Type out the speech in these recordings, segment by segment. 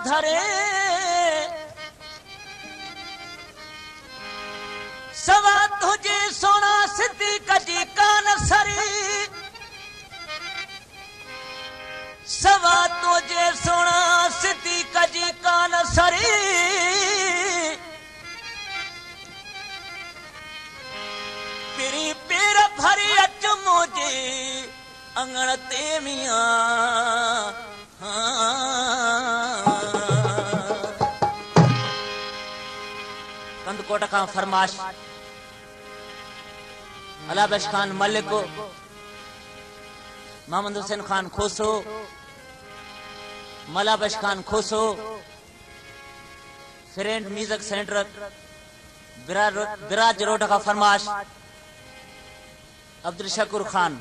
धरे सवा तुझे सोना सिद्धि कजी कान सरी सवा तुझे सोना सिद्धि कजी कान सरी पिरी पेर भरी अच मुझे अंगण ते मिया कंदकोट का फरमाश Alabash Khan Malik Mohammad Hussain Khan Khoso Malabash Khan Khoso friend music centre Biraj road का फरमाश अब्दुल शकूर खान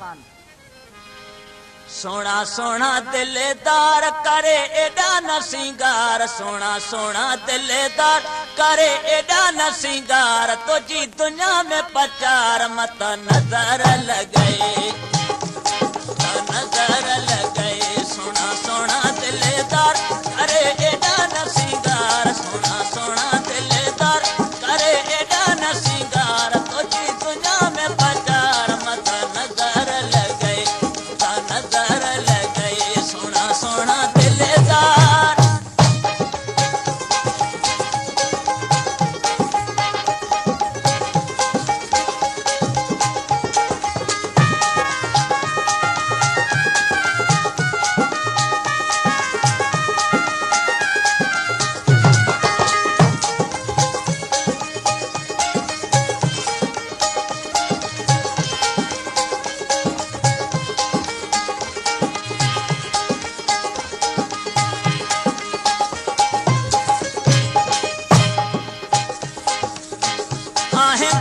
सोना सोना दिलदार करे एडा न सिंगार सोना सोना दिलदार करे एडा न सिंगार तुझी दुनिया में पचार मत नजर लगे सोना सोना दिलदार करे एडा न सिंगार सोना सोना दिलदार करे एडा न सिंगार तुझी दुनिया में पचार मत नजर लगे सोना सोना दिलदार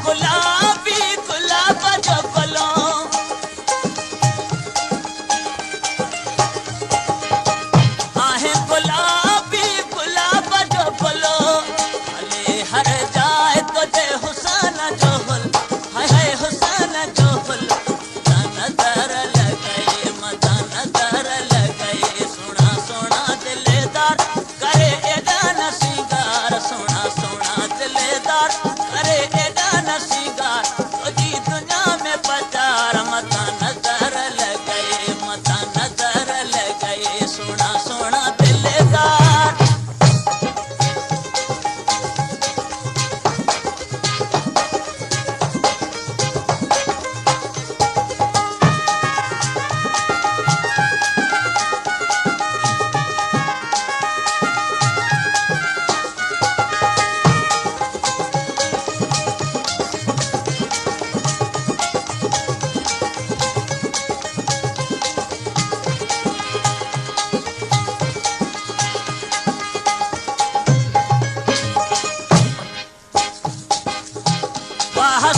गुलाबी गुलाब जो फलो आहे गुलाबी गुलाब जो फलो अले हर जाए तुझे हुसन जो फल है हुसन जो फल नजर लगे मजा नजर लगे सोना सोना दिलदार करे एडा न सिंगार सोना सोना दिलदार करे सिंगार तुझी दुनिया में पचार मता नजर लगे सोना सोना दिलदार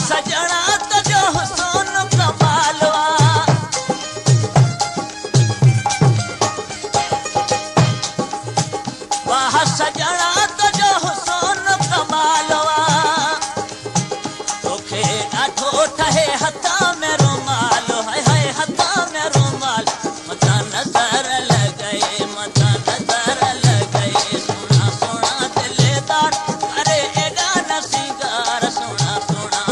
सजना तुझो हुस्न कमालवा वाह सजना तुझो हुस्न कमालवा तोखे ॾाढो ठहे हथा में रुमाल है हथा में रुमाल मता नजर लगे सोना सोना दिलदार अरे एडा न सिंगार सोना सोना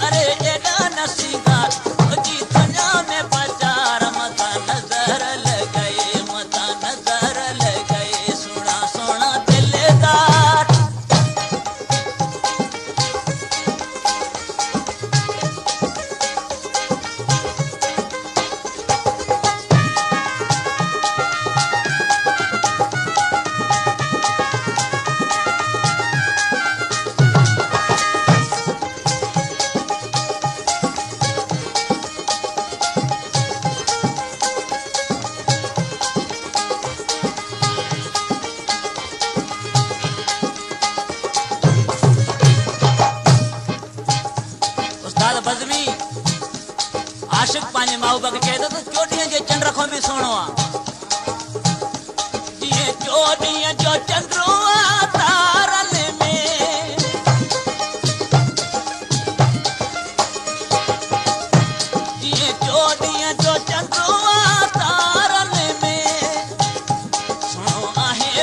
करे एडा न सिंगार तुझी दुनिया में पचार मता नजर लगे सोना सोना दिलदार बज़मी आशिक पांजे महबूबा के चए थो त चोॾींहं जे चंड खां बि सुहिणो आहे जीअं चोॾींहं जो चंडो आहे तारन में जीअं चोॾींहं जो चंडो आहे तारन में सुहिणो आहे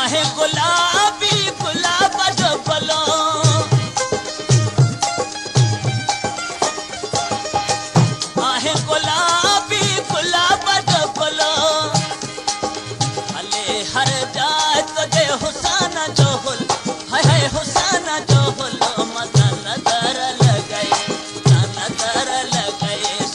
आहे गुलाबी गुलाब जो फलो आहे गुलाबी गुलाब जो फलो हले हर जाए तुझे हुसैन जो हुल हाय हाय हुसैन जो हुल मता नजर लगाए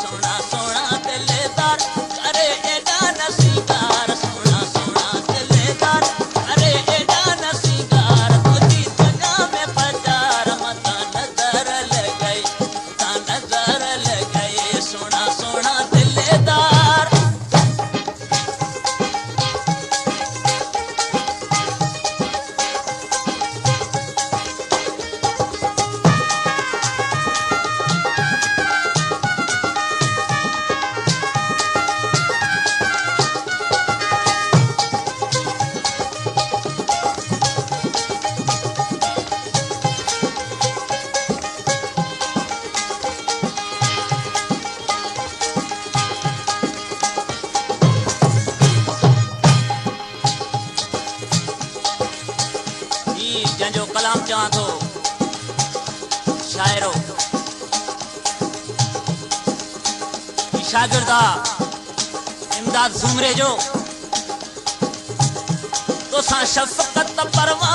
सोना सोना दिलदार करे एडा नसीगार सोना सोना दिलदार करे एडा नसीगार तुझी दुनिया में बाजार मता नजर लगाए सोना सोना दिलदार जंहिंजो कलाम चवां थो शाइरो शागिर्द इमदाद ज़ुमरे जो तोसां शफ़क़त परवान